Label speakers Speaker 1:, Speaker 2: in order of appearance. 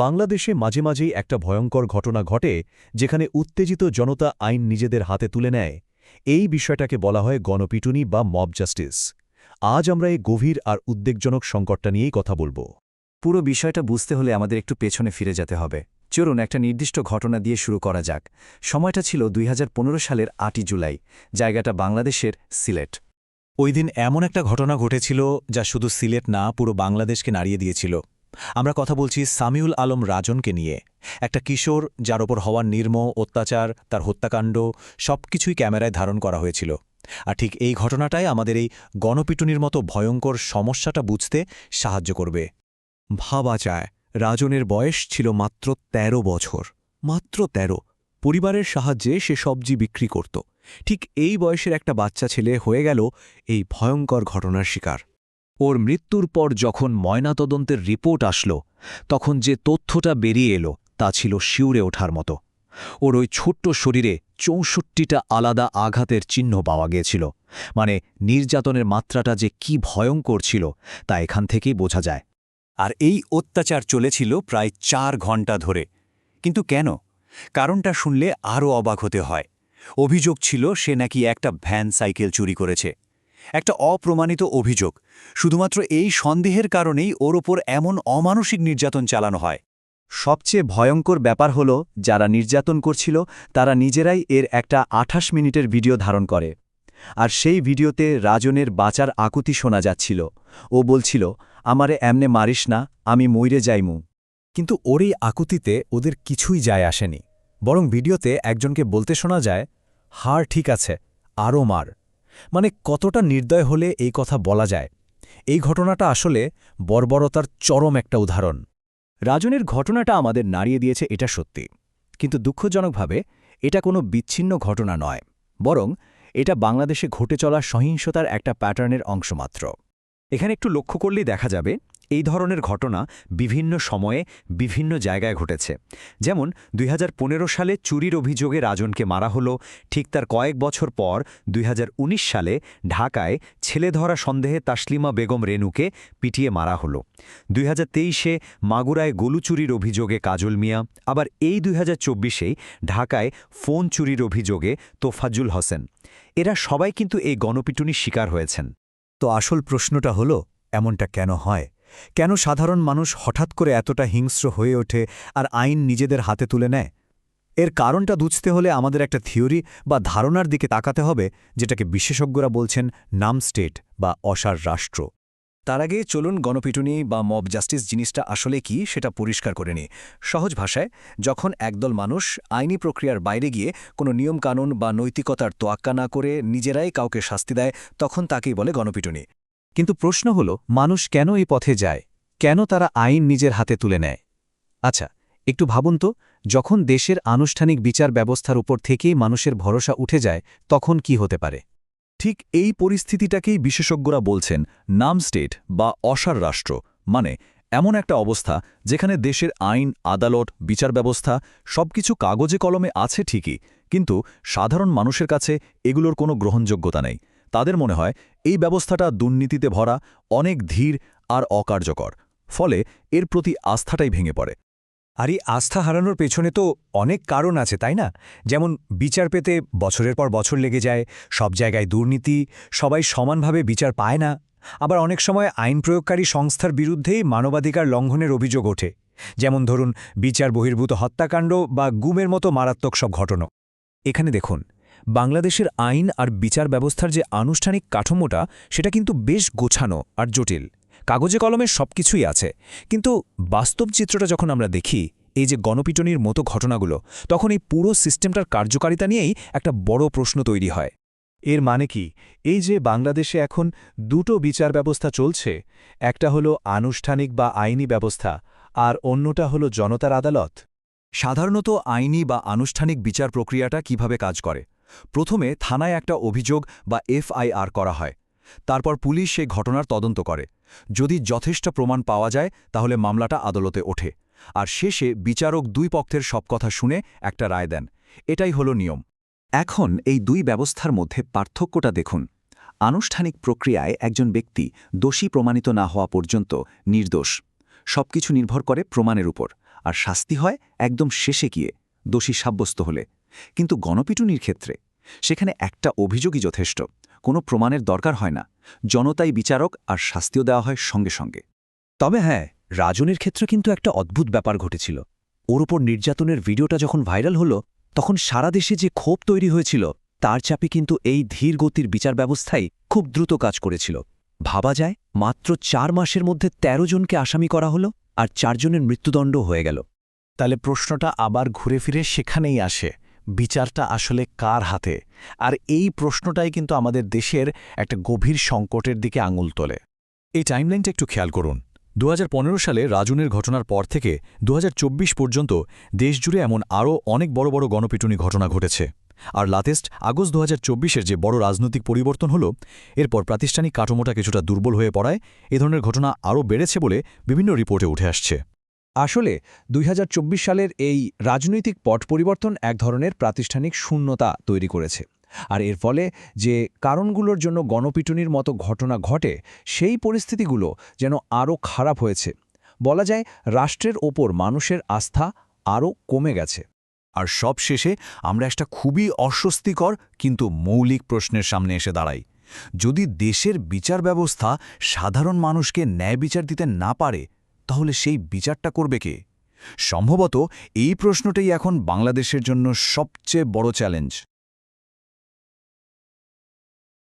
Speaker 1: বাংলাদেশে মাঝে মাঝেই একটা ভয়ঙ্কর ঘটনা ঘটে যেখানে উত্তেজিত জনতা আইন নিজেদের হাতে তুলে নেয়। এই বিষয়টাকে বলা হয় গণপিটুনি বা মব জাস্টিস। আজ আমরা এই গভীর আর উদ্বেগজনক সংকটটা নিয়েই কথা বলব।
Speaker 2: পুরো বিষয়টা বুঝতে হলে আমাদের একটু পেছনে ফিরে যেতে হবে। চলুন একটা নির্দিষ্ট ঘটনা দিয়ে শুরু করা যাক। সময়টা ছিল ২০১৫ সালের ৮ই জুলাই। জায়গাটা বাংলাদেশের সিলেট।
Speaker 3: ওই দিন এমন একটা ঘটনা ঘটেছিল যা শুধু সিলেট না, পুরো বাংলাদেশকে নাড়িয়ে দিয়েছিল। আমরা কথা বলছি সামিউল আলম রাজনকে নিয়ে, একটা কিশোর যার ওপর হওয়ার নির্মম অত্যাচার, তার হত্যাকাণ্ড সবকিছুই ক্যামেরায় ধারণ করা হয়েছিল। আর ঠিক এই ঘটনাটাই আমাদের এই গণপিটুনির মতো ভয়ঙ্কর সমস্যাটা বুঝতে সাহায্য করবে। ভাবা যায়, রাজনের বয়স ছিল মাত্র ১৩ বছর। মাত্র ১৩। পরিবারের সাহায্যে সে সবজি বিক্রি করত। ঠিক এই বয়সের একটা বাচ্চা ছেলে হয়ে গেল এই ভয়ঙ্কর ঘটনার শিকার। ওর মৃত্যুর পর যখন ময়নাতদন্তের রিপোর্ট আসলো, তখন যে তথ্যটা বেরিয়ে এলো তা ছিল শিউরে ওঠার মতো। ওর ওই ছোট্ট শরীরে ৬৪টা আলাদা আঘাতের চিহ্ন পাওয়া গিয়েছিল। মানে নির্যাতনের মাত্রাটা যে কি ভয়ঙ্কর ছিল তা এখান থেকেই বোঝা যায়।
Speaker 2: আর এই অত্যাচার চলেছিল প্রায় ৪ ঘণ্টা ধরে। কিন্তু কেন? কারণটা শুনলে আরও অবাক হতে হয়। অভিযোগ ছিল সে নাকি একটা ভ্যান সাইকেল চুরি করেছে। একটা অপ্রমাণিত অভিযোগ। শুধুমাত্র এই সন্দেহের কারণেই ওর ওপর এমন অমানসিক নির্যাতন চালানো হয়। সবচেয়ে ভয়ঙ্কর ব্যাপার হল, যারা নির্যাতন করছিল তারা নিজেরাই এর একটা ২৮ মিনিটের ভিডিও ধারণ করে। আর সেই ভিডিওতে রাজনের বাঁচার আকুতি শোনা যাচ্ছিল। ও বলছিল, আমারে এমনে মারিস না, আমি মইরে যাইমু।
Speaker 3: কিন্তু ওর এই আকুতিতে ওদের কিছুই যায় আসেনি। বরং ভিডিওতে একজনকে বলতে শোনা যায়, হার ঠিক আছে, আরও মার। মানে কতটা নির্দয় হলে এই কথা বলা যায়। এই ঘটনাটা আসলে বর্বরতার চরম একটা উদাহরণ।
Speaker 2: রাজনের ঘটনাটা আমাদের নাড়িয়ে দিয়েছে, এটা সত্যি। কিন্তু দুঃখজনকভাবে এটা কোনো বিচ্ছিন্ন ঘটনা নয়, বরং এটা বাংলাদেশে ঘটে চলা সহিংসতার একটা প্যাটার্নের অংশ মাত্র। এখানে একটু লক্ষ্য করলেই দেখা যাবে এই ধরনের ঘটনা বিভিন্ন সময়ে বিভিন্ন জায়গায় ঘটেছে। যেমন ২০১৫ সালে চুরির অভিযোগে রাজনকে মারা হলো। ঠিক তার কয়েক বছর পর ২০১৯ সালে ঢাকায় ছেলে ধরা সন্দেহে তাসলিমা বেগম রেনুকে পিটিয়ে মারা হলো। ২০২৩-এ মাগুরায় গলু চুরির অভিযোগে কাজল মিয়া। আবার এই ২০২৪-এই ঢাকায় ফোন চুরির অভিযোগে তোফাজ্জুল হোসেন। এরা সবাই কিন্তু এই গণপিটুনির শিকার হয়েছেন।
Speaker 3: তো আসল প্রশ্নটা হলো, এমনটা কেন হয়? কেন সাধারণ মানুষ হঠাৎ করে এতটা হিংস্র হয়ে ওঠে আর আইন নিজেদের হাতে তুলে নেয়? এর কারণটা বুঝতে হলে আমাদের একটা থিওরি বা ধারণার দিকে তাকাতে হবে, যেটাকে বিশেষজ্ঞরা বলছেন নাম স্টেট বা অসার রাষ্ট্র।
Speaker 2: তার আগে চলুন গণপিটুনি বা মব জাস্টিস জিনিসটা আসলে কি সেটা পরিষ্কার করে নিই। সহজ ভাষায়, যখন একদল মানুষ আইনি প্রক্রিয়ার বাইরে গিয়ে কোনো নিয়মকানুন বা নৈতিকতার তোয়াক্কা না করে নিজেরাই কাউকে শাস্তি দেয়, তখন তাকেই বলে গণপিটুনি।
Speaker 3: কিন্তু প্রশ্ন হল, মানুষ কেন এই পথে যায়? কেন তারা আইন নিজের হাতে তুলে নেয়? আচ্ছা, একটু ভাবুন তো, যখন দেশের আনুষ্ঠানিক বিচার ব্যবস্থার উপর থেকেই মানুষের ভরসা উঠে যায়, তখন কি হতে পারে?
Speaker 1: ঠিক এই পরিস্থিতিটাকেই বিশেষজ্ঞরা বলছেন নাম স্টেট বা অসার রাষ্ট্র। মানে এমন একটা অবস্থা যেখানে দেশের আইন, আদালত, বিচার ব্যবস্থা সবকিছু কাগজে কলমে আছে ঠিকই, কিন্তু সাধারণ মানুষের কাছে এগুলোর কোনো গ্রহণযোগ্যতা নেই। তাদের মনে হয় এই ব্যবস্থাটা দুর্নীতিতে ভরা, অনেক ধীর আর অকার্যকর। ফলে এর প্রতি আস্থাটাই ভেঙে পড়ে।
Speaker 3: আর এই আস্থা হারানোর পেছনে তো অনেক কারণ আছে, তাই না? যেমন বিচার পেতে বছরের পর বছর লেগে যায়, সব জায়গায় দুর্নীতি, সবাই সমানভাবে বিচার পায় না। আবার অনেক সময় আইন প্রয়োগকারী সংস্থার বিরুদ্ধেই মানবাধিকার লঙ্ঘনের অভিযোগ ওঠে। যেমন ধরুন, বিচার বহির্ভূত হত্যাকাণ্ড বা গুমের মতো মারাত্মক সব ঘটনা। এখানে দেখুন, বাংলাদেশের আইন আর বিচার ব্যবস্থার যে আনুষ্ঠানিক কাঠামোটা, সেটা কিন্তু বেশ গোছানো আর জটিল। কাগজে কলমে সবকিছুই আছে, কিন্তু বাস্তব চিত্রটা যখন আমরা দেখি, এই যে গণপিটুনির মতো ঘটনাগুলো, তখন এই পুরো সিস্টেমটার কার্যকারিতা নিয়েই একটা বড় প্রশ্ন তৈরি হয়।
Speaker 1: এর মানে কি, এই যে বাংলাদেশে এখন দুটো বিচার ব্যবস্থা চলছে, একটা হলো আনুষ্ঠানিক বা আইনি ব্যবস্থা আর অন্যটা হলো জনতার আদালত?
Speaker 2: সাধারণত আইনি বা আনুষ্ঠানিক বিচার প্রক্রিয়াটা কিভাবে কাজ করে? প্রথমে থানায় একটা অভিযোগ বা এফআইআর করা হয়। তারপর পুলিশ সেই ঘটনার তদন্ত করে। যদি যথেষ্ট প্রমাণ পাওয়া যায় তাহলে মামলাটা আদালতে ওঠে। আর শেষে বিচারক দুই পক্ষের সব কথা শুনে একটা রায় দেন। এটাই হলো নিয়ম। এখন এই দুই ব্যবস্থার মধ্যে পার্থক্যটা দেখুন। আনুষ্ঠানিক প্রক্রিয়ায় একজন ব্যক্তি দোষী প্রমাণিত না হওয়া পর্যন্ত নির্দোষ। সবকিছু নির্ভর করে প্রমাণের উপর। আর শাস্তি হয় একদম শেষে গিয়ে, দোষী সাব্যস্ত হলে। কিন্তু গণপিটুনির ক্ষেত্রে সেখানে একটা অভিযোগই যথেষ্ট, কোনো প্রমাণের দরকার হয় না, জনতাই বিচারক আর শাস্তিও দেওয়া হয় সঙ্গে সঙ্গে।
Speaker 4: তবে হ্যাঁ, রাজনের ক্ষেত্রে কিন্তু একটা অদ্ভুত ব্যাপার ঘটেছিল। ওর ওপর নির্যাতনের ভিডিওটা যখন ভাইরাল হলো, তখন সারা দেশে যে ক্ষোভ তৈরি হয়েছিল, তার চাপে কিন্তু এই ধীর গতির বিচার ব্যবস্থাই খুব দ্রুত কাজ করেছিল। ভাবা যায়, মাত্র 4 মাসের মধ্যে 13 জনকে আসামি করা হলো, আর 4 জনের মৃত্যুদণ্ড হয়ে গেল।
Speaker 3: তাহলে প্রশ্নটা আবার ঘুরে ফিরে সেখানেই আসে, বিচারটা আসলে কার হাতে? আর এই প্রশ্নটাই কিন্তু আমাদের দেশের একটা গভীর সংকটের দিকে আঙুল তোলে।
Speaker 1: এই টাইমলাইনটা একটু খেয়াল করুন। 2015 সালে রাজনের ঘটনার পর থেকে 2024 পর্যন্ত দেশজুড়ে এমন আরও অনেক বড় বড় গণপিটুনি ঘটনা ঘটেছে। আর লাটেস্ট আগস্ট 2024-এর যে বড় রাজনৈতিক পরিবর্তন হলো, এরপর প্রাতিষ্ঠানিক কাঠামোটা কিছুটা দুর্বল হয়ে পড়ায় এ ধরনের ঘটনা আরও বেড়েছে বলে বিভিন্ন রিপোর্টে উঠে আসছে।
Speaker 2: আসলে 2024 সালের এই রাজনৈতিক পট পরিবর্তন এক ধরনের প্রাতিষ্ঠানিক শূন্যতা তৈরি করেছে। আর এর ফলে যে কারণগুলোর জন্য গণপিটুনির মতো ঘটনা ঘটে, সেই পরিস্থিতিগুলো যেন আরও খারাপ হয়েছে। বলা যায়, রাষ্ট্রের ওপর মানুষের আস্থা আরও কমে গেছে।
Speaker 1: আর সব শেষে আমরা একটা খুবই অস্বস্তিকর কিন্তু মৌলিক প্রশ্নের সামনে এসে দাঁড়াই। যদি দেশের বিচার ব্যবস্থা সাধারণ মানুষকে ন্যায় বিচার দিতে না পারে, তাহলে সেই বিচারটা করবে কে? সম্ভবত এই প্রশ্নটাই এখন বাংলাদেশের জন্য সবচেয়ে বড় চ্যালেঞ্জ।